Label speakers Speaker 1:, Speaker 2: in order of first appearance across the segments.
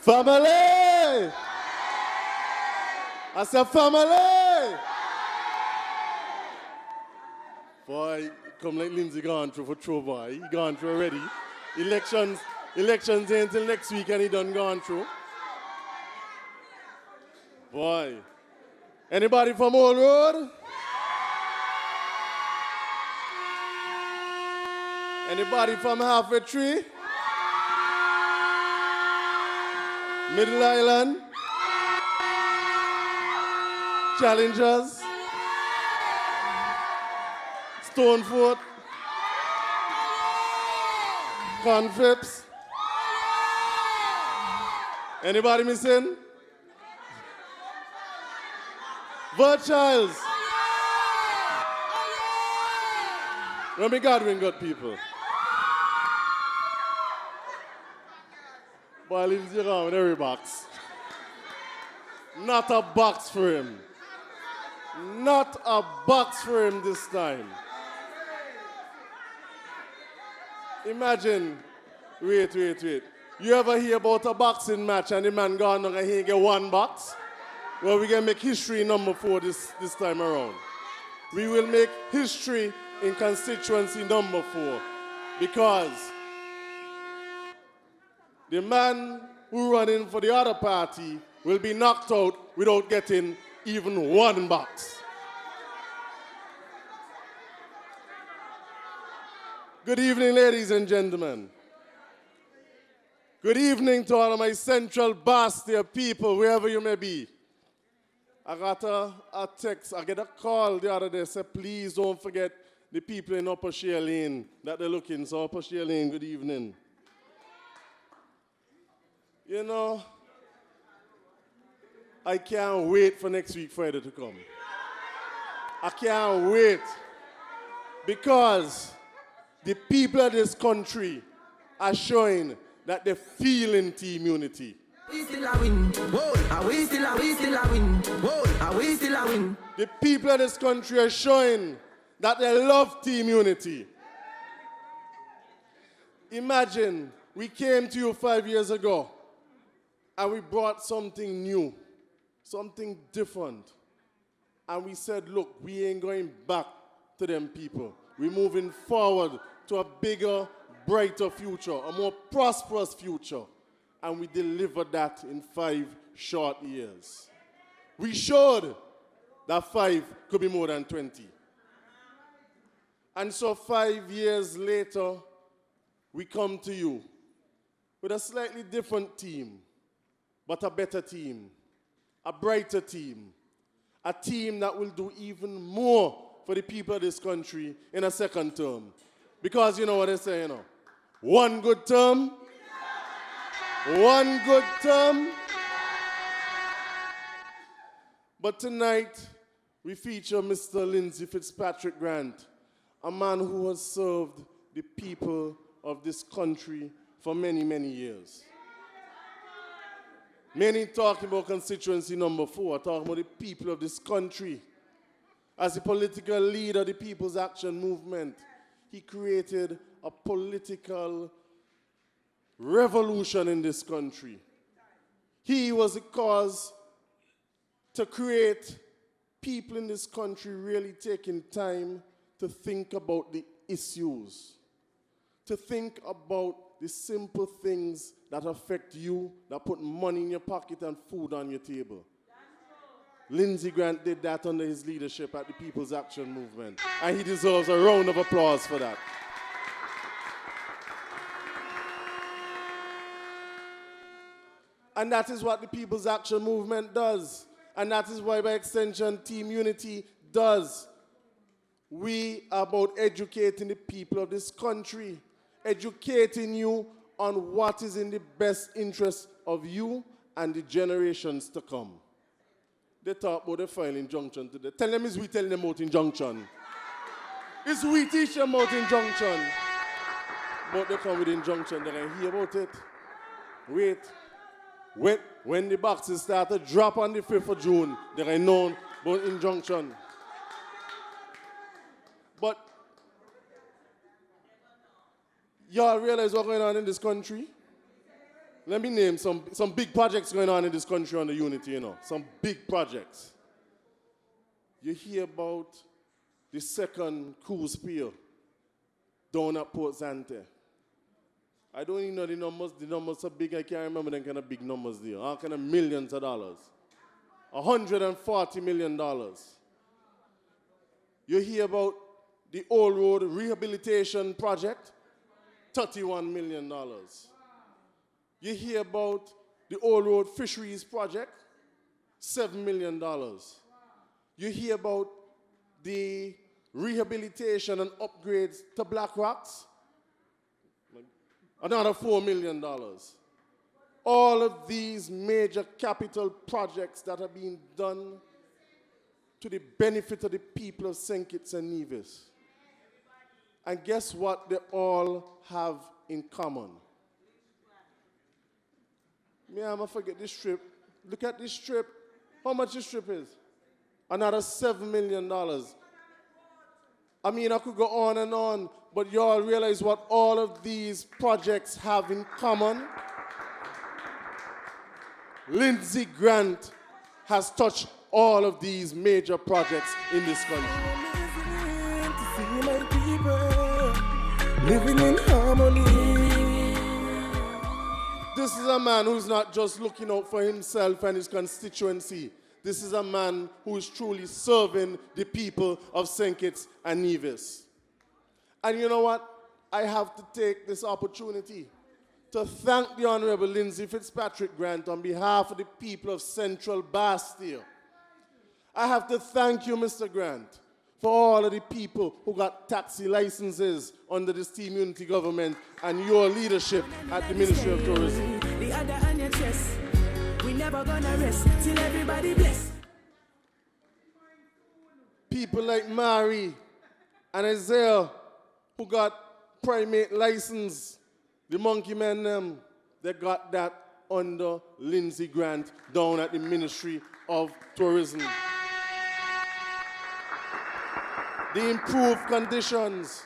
Speaker 1: Family! I said family! Boy, come like Lindsay gone through for true boy. He gone through already. Elections ain't until next week and he done gone through. Boy. Anybody from Old Road? Anybody from Halfway Tree? Middle Island? Challengers? Stonefort? Conflips? Anybody missing? Virtuals? Let me gathering good people. Boy, Lindsay around with every box. Not a box for him. Not a box for him this time. Imagine, wait. You ever hear about a boxing match and the man gone and he get one box? Well, we can make history number 4 this time around. We will make history in constituency number 4 because the man who running for the other party will be knocked out without getting even one box. Good evening, ladies and gentlemen. Good evening to all of my Central Bastia people, wherever you may be. I got a text, I get a call the other day, said please don't forget the people in Upper Shea Lane that they're looking. So Upper Shea Lane, good evening. You know, I can't wait for next week Friday to come. I can't wait because the people of this country are showing that they feel in team unity.
Speaker 2: We still a win. Whoa, we still a win. Whoa, we still a win.
Speaker 1: The people of this country are showing that they love team unity. Imagine we came to you 5 years ago and we brought something new, something different. And we said, look, we ain't going back to them people. We're moving forward to a bigger, brighter future, a more prosperous future. And we delivered that in 5 short years. We showed that 5 could be more than 20. And so 5 years later, we come to you with a slightly different team, but a better team, a brighter team, a team that will do even more for the people of this country in a second term. Because you know what they say, you know, one good term. But tonight, we feature Mr. Lindsay Fitzpatrick Grant, a man who has served the people of this country for many, many years. Many talking about constituency number 4, talking about the people of this country. As a political leader of the People's Action Movement, he created a political revolution in this country. He was the cause to create people in this country really taking time to think about the issues, to think about the simple things that affect you, that put money in your pocket and food on your table. Lindsay Grant did that under his leadership at the People's Action Movement, and he deserves a round of applause for that. And that is what the People's Action Movement does. And that is why, by extension, Team Unity does. We are about educating the people of this country, educating you on what is in the best interest of you and the generations to come. They talk about the file injunction today. Tell them it's we telling them out injunction. It's we teach them out injunction. But they come with injunction, they can hear about it. Wait. When the boxes start to drop on the 5th of June, they are known about injunction. But y'all realize what's going on in this country? Let me name some big projects going on in this country under unity, Some big projects. You hear about the second cruise pier down at Port Zante. I don't even know the numbers. The numbers are big. I can't remember them kind of big numbers there. All kind of millions of dollars. $140 million. You hear about the Old Road Rehabilitation Project, $31 million. You hear about the Old Road Fisheries Project, $7 million. You hear about the rehabilitation and upgrades to Black Rocks, another $4 million. All of these major capital projects that are being done to the benefit of the people of St. Kitts and Nevis. And guess what they all have in common? Me, I'm going to forget this strip. Look at this strip. How much this strip is? Another $7 million. I mean, I could go on, but you all realize what all of these projects have in common? Lindsey Grant has touched all of these major projects in this country.
Speaker 2: Living in harmony.
Speaker 1: This is a man who's not just looking out for himself and his constituency. This is a man who is truly serving the people of St. Kitts and Nevis. And you know what? I have to take this opportunity to thank the Honorable Lindsey Fitzpatrick Grant on behalf of the people of Central Bastille. I have to thank you, Mr. Grant, for all of the people who got taxi licenses under this Team Unity government and your leadership at the Ministry of Tourism.
Speaker 2: The other on your chest. We never gonna rest till everybody bless.
Speaker 1: People like Mary and Isaiah who got primate license, the monkey men them, they got that under Lindsey Grant down at the Ministry of Tourism. The improved conditions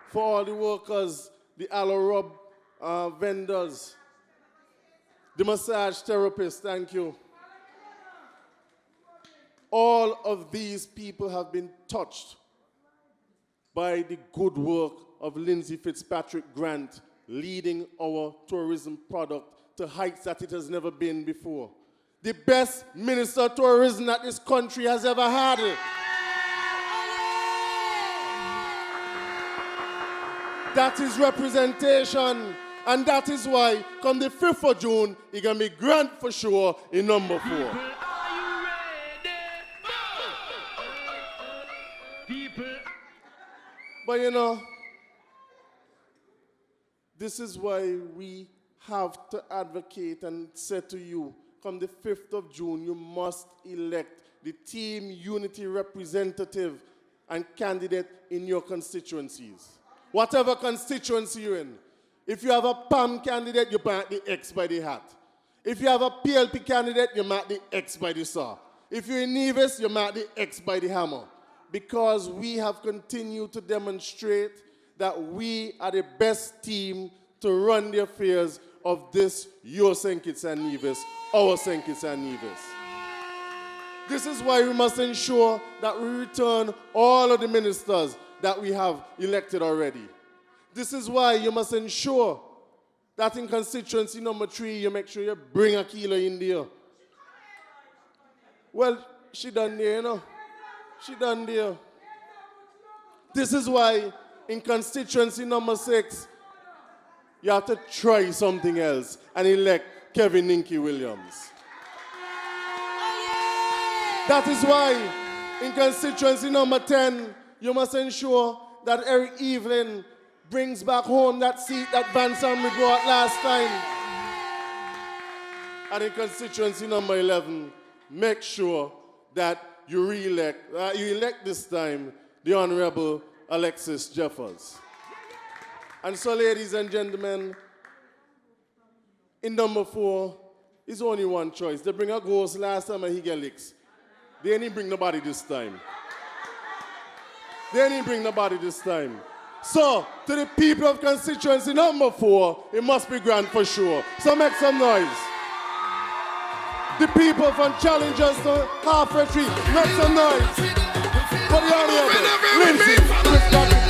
Speaker 1: for all the workers, the aloe rub vendors, the massage therapists, thank you. All of these people have been touched by the good work of Lindsey Fitzpatrick Grant, leading our tourism product to heights that it has never been before. The best Minister of Tourism that this country has ever had. That is representation. And that is why, come the 5th of June, he's going to be Grant for sure in number 4. But you know, this is why we have to advocate and say to you, come the 5th of June, you must elect the Team Unity representative and candidate in your constituencies. Whatever constituency you're in. If you have a PAM candidate, you mark the X by the hat. If you have a PLP candidate, you mark the X by the saw. If you're in Nevis, you mark the X by the hammer. Because we have continued to demonstrate that we are the best team to run the affairs of this, your St. Kitts and Nevis, our St. Kitts and Nevis. This is why we must ensure that we return all of the ministers that we have elected already. This is why you must ensure that in constituency number 3, you make sure you bring Akila in there. Well, she done there, you know. She done there. This is why in constituency number 6, you have to try something else and elect Kevin Ninky Williams. That is why in constituency number 10, you must ensure that Eric Evelyn brings back home that seat that Van Sam brought last time. And in constituency number 11, make sure that you elect this time the Honorable Alexis Jeffers. And so, ladies and gentlemen, in number 4, it's only one choice. They bring a ghost last time and he get licks. They didn't bring nobody this time. They didn't bring nobody this time. So, to the people of constituency number 4, it must be grand for sure. So make some noise. The people from Challengers to Halfway Tree, make some noise. What do you all hear? Lindsay,